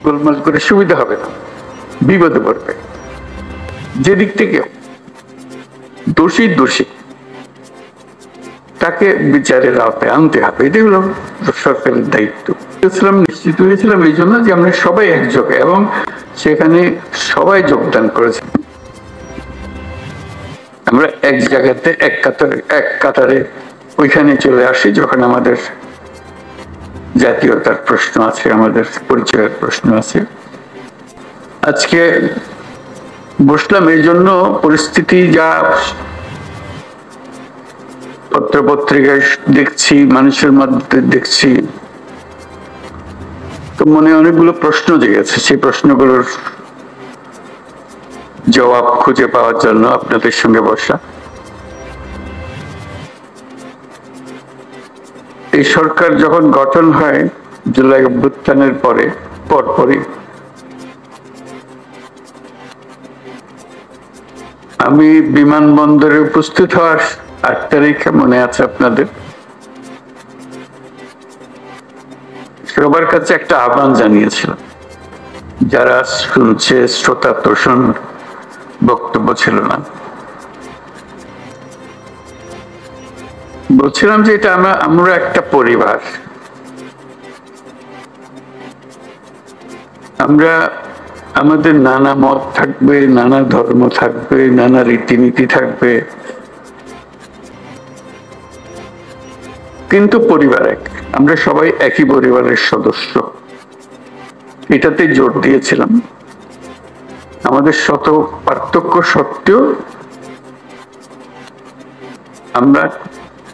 গোলমাল করে সুবিধা হবে না, বিপদে পড়বে। যেদিক থেকে দোষী তাকে বিচারের আওতায় আনতে হবে, এটাই হলো সরকারের দায়িত্ব। নিশ্চিত হয়েছিলাম এই জন্য যে আমরা সবাই একযোগে, এবং সেখানে সবাই যোগদান করেছে। আমরা এক জায়গাতে এক কাতারে ওইখানে চলে আসি যখন আমাদের জাতীয়তার প্রশ্ন আছে, আমাদের পরিচয়ের প্রশ্ন আছে। আজকে বসলাম এই জন্য, পরিস্থিতি যা পত্রপত্রিকায় দেখছি, মানুষের মধ্যে দেখছি, তো মনে অনেকগুলো প্রশ্ন জেগেছে। সেই প্রশ্নগুলোর জবাব খুঁজে পাওয়ার জন্য আপনাদের সঙ্গে বসা। এই সরকার যখন গঠন হয় জুলাই অভ্যুত্থানের পরপরই আমি বিমানবন্দরে উপস্থিত হওয়ার 8 তারিখে, মনে আছে আপনাদের, সবার কাছে একটা আহ্বান জানিয়েছিলাম। যারা শুনছে, শ্রোতা তোষণ বক্তব্য ছিল না, বলছিলাম যে এটা আমরা একটা পরিবার। আমরা আমাদের নানা মত থাকবে, নানা ধর্ম থাকবে, নানা রীতিনীতি থাকবে, কিন্তু পরিবার এক। আমরা সবাই একই পরিবারের সদস্য, এটাতে জোর দিয়েছিলাম। আমাদের শত পার্থক্য সত্ত্বেও আমরা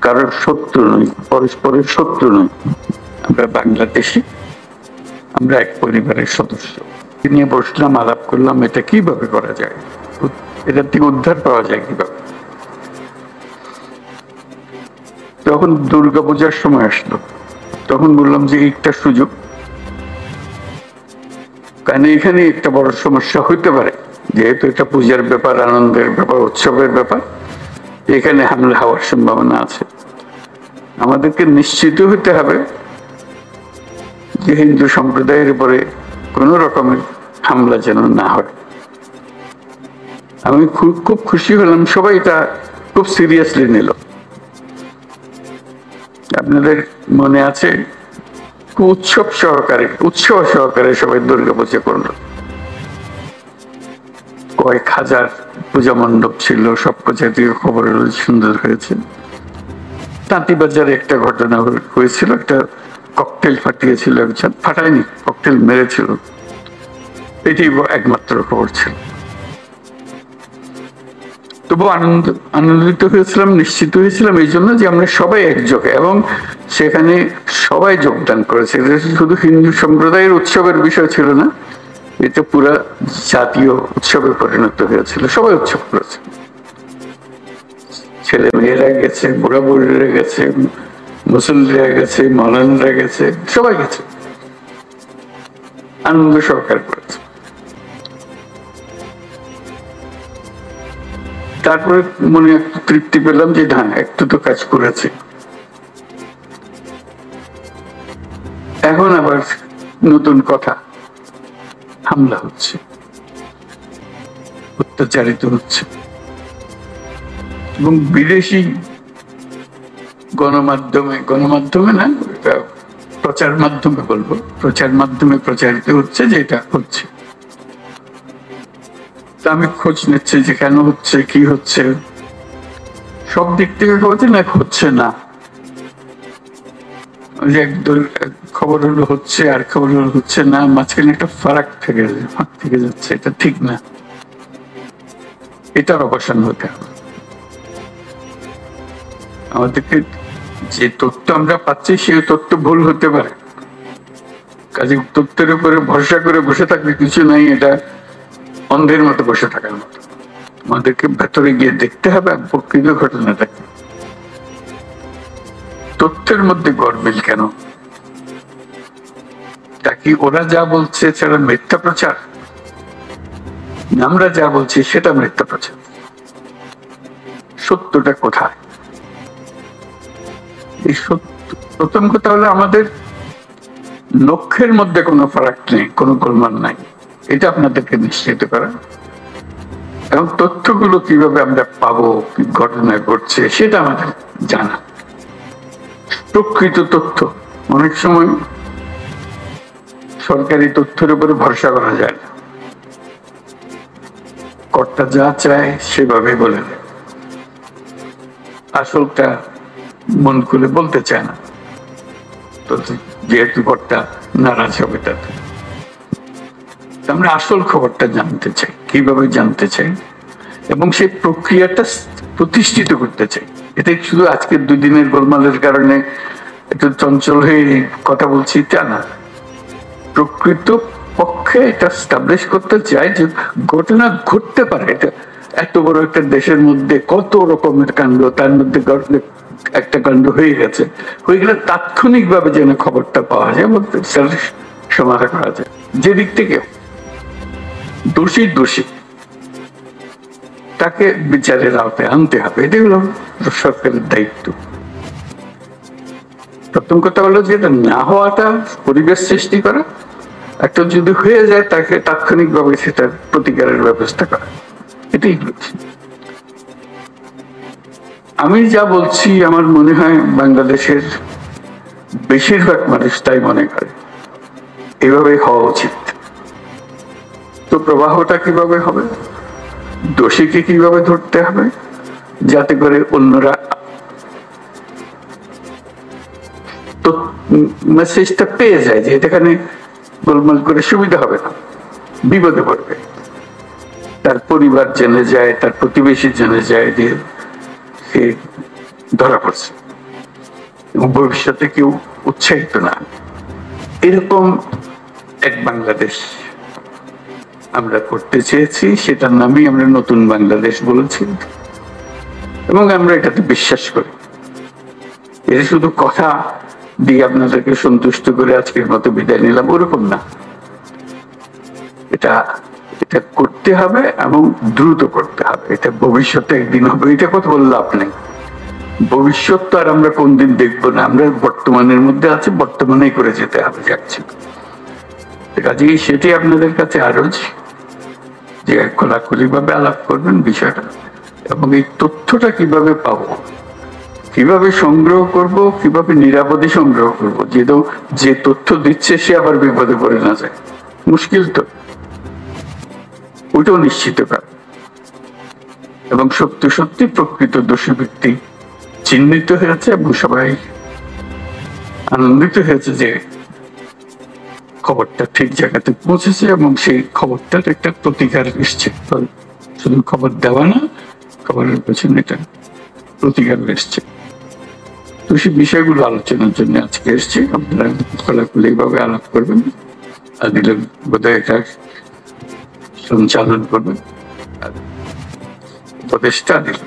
কারোর শত্রু নই, পরস্পরের শত্রু নই। আমরা বাংলাদেশি, আমরা এক পরিবারের সদস্য। নিয়ে বসলাম, আলাপ করলাম, এটা কিভাবে করা যায়, এটা থেকে উদ্ধার পাওয়া যায় কিভাবে। তখন দুর্গাপূজার সময় আসলো, তখন বললাম যে একটা সুযোগ, কারণ এখানে একটা বড় সমস্যা হইতে পারে, যেহেতু এটা পূজার ব্যাপার, আনন্দের ব্যাপার, উৎসবের ব্যাপার, এখানে হামলা হওয়ার সম্ভাবনা আছে। আমাদেরকে নিশ্চিত হতে হবে যে হিন্দু সম্প্রদায়ের উপরে কোন রকমের হামলা যেন না হয়। আমি খুব খুশি হলাম, সবাই এটা খুব সিরিয়াসলি নিল। আপনাদের মনে আছে, খুব উৎসব সহকারে সবাই দুর্গাপূজা করলো। কয়েক হাজার পূজা মণ্ডপ ছিল, সব জাতীয় খবর সুন্দর হয়েছে। তাঁতিবাজারে একটা ঘটনা হয়েছিল, একটা ককটেল ফাটিয়েছিল একজন, ফাটায়নি, ককটেল মেরেছিল, এটি একমাত্র খবর ছিল। তবু আনন্দিত হয়েছিলাম, নিশ্চিত হয়েছিলাম এই জন্য যে আমরা সবাই একযোগে, এবং সেখানে সবাই যোগদান করেছে। শুধু হিন্দু সম্প্রদায়ের উৎসবের বিষয় ছিল না, এটা পুরা জাতীয় উৎসবে পরিণত হয়েছিল। সবাই উৎসব করেছে, ছেলে মেয়েরা গেছে, বুড়া বুড়িরা গেছে, মুসল্লিরা গেছে, মৌলানারা গেছে, সবাই গেছে, আনন্দ সহকার করেছে। তারপরে মনে একটু তৃপ্তি পেলাম যে না, একটু তো কাজ করেছে। এখন আবার নতুন কথা, হামলা হচ্ছে, অত্যাচারিত হচ্ছে, এবং বিদেশি গণমাধ্যমে না, প্রচার মাধ্যমে বলবো, প্রচার মাধ্যমে প্রচারিত হচ্ছে যে এটা হচ্ছে। আমি খোঁজ নিচ্ছি যে কেন হচ্ছে, কি হচ্ছে, সব দিক থেকে হচ্ছে না, হচ্ছে না, একদল খবর হলো হচ্ছে, আর খবর হলো হচ্ছে না, মাঝখানে একটা ফারাক থেকে যাচ্ছে, এটা ঠিক না। এটার অবসান হতে হবে। আমাদেরকে যে তথ্য আমরা পাচ্ছি সেই তথ্য ভুল হতে পারে, কাজে তথ্যের উপরে ভরসা করে বসে থাকলে কিছু নাই, এটা অন্ধের মতো বসে থাকার মতো। আমাদেরকে ভেতরে গিয়ে দেখতে হবে প্রকৃত ঘটনাটা কি। তথ্যের মধ্যে গরমিল কেন? তা কি ওরা যা বলছে সেটা মিথ্যা প্রচার, আমরা যা বলছি সেটা মিথ্যা প্রচার? সত্যটা কোথায়? এই সত্য, প্রথম কথা হলো আমাদের লক্ষ্যের মধ্যে কোনো ফারাক নেই, কোনো গোলমাল নাই, এটা আপনাদেরকে নিশ্চিত করা। এবং তথ্যগুলো কিভাবে আমরা পাবো, কি ঘটনা ঘটছে সেটা আমাদের জানা। প্রকৃত তথ্য, অনেক সময় সরকারি তথ্যের উপরে ভরসা করা যায় না, কর্তা যা চায় সেভাবে বলে দেয়, আসলটা মন খুলে বলতে চায় না, তো যেহেতু কর্তা নারাজ হবে তাতে। আমরা আসল খবরটা জানতে চাই, কিভাবে জানতে চাই এবং সেই প্রক্রিয়াটা প্রতিষ্ঠিত করতে চাই। এটা শুধু আজকের 2 দিনের গোলমালের কারণে একটু চঞ্চল হয়ে কথা বলছি তা না, প্রকৃত পক্ষে এটা স্টাবলিশ করতে চাই যে ঘটনা ঘটতে পারে। এটা এত বড় একটা দেশের মধ্যে কত রকমের কাণ্ড, তার মধ্যে একটা কাণ্ড হয়ে গেছে, হয়ে গেলে তাৎক্ষণিক ভাবে যেন খবরটা পাওয়া যায় এবং সমাধান করা যায়। যে দিক থেকে দোষী তাকে বিচারের আওতায় আনতে হবে, এটাই হলো সরকারের দায়িত্ব। প্রথম কথা হলো যে এটা না হওয়াটা পরিবেশ সৃষ্টি করা, একটা যদি হয়ে যায় তাকে তাৎক্ষণিক ভাবে সেটার প্রতিকারের ব্যবস্থা করা, এটাই হচ্ছে। আমি যা বলছি আমার মনে হয় বাংলাদেশের বেশিরভাগ মানুষ তাই মনে করে, এভাবে হওয়া উচিত। তো প্রবাহটা কিভাবে হবে, দোষীকে কিভাবে ধরতে হবে, যাতে করে অন্যরা তো মেসেজটা পেয়ে যায় যে এখানে গোলমাল করে সুবিধা হবে না, বিপদে পড়বে, তার পরিবার জেনে যায়, তার প্রতিবেশী জেনে যায় যে সে ধরা পড়ছে এবং ভবিষ্যতে কেউ উৎসাহিত না। এরকম এক বাংলাদেশ আমরা করতে চেয়েছি, সেটার নামই আমরা নতুন বাংলাদেশ বলেছি এবং আমরা এটাতে বিশ্বাস করি। এটা শুধু কথা দিয়ে আপনাদেরকে সন্তুষ্ট করে আজকের মতো বিদায় নিলাম ওরকম না, এটা করতে হবে এবং দ্রুত করতে হবে। এটা ভবিষ্যতে একদিন হবে, এটা কথা বললে লাভ নেই। ভবিষ্যৎ তো আর আমরা কোন দিন দেখবো না, আমরা বর্তমানের মধ্যে আছি, বর্তমানেই করে যেতে হবে যাচ্ছি। কাজেই সেটি আপনাদের কাছে আরজ যে খোলাখুলি ভাবে আলাপ করবেন বিষয়টা, এবং এই তথ্যটা কিভাবে পাবো, কিভাবে সংগ্রহ করব, কিভাবে নিরাপদে সংগ্রহ করব, যে তথ্য দিচ্ছে সে আবার বিপদে পড়ে না যায়, মুশকিল তো, ওইটাও নিশ্চিত করা। এবং সত্যি প্রকৃত দোষী ব্যক্তি চিহ্নিত হয়েছে এবং সবাই আনন্দিত হয়েছে যে খবরটা ঠিক জায়গাতে পৌঁছেছে এবং সেই খবরটার একটা প্রতিকার এসছে। শুধু খবর দেওয়া না, খবরের পেছনে এটা প্রতিকার এসছে। তো সেই বিষয়গুলো আলোচনার জন্য আজকে এসছে, আপনারা খোলাখুলি ভাবে আলাপ করবেন, আদিলের বোধহয় এটা সঞ্চালন করবেন, উপদেষ্টা আদিল।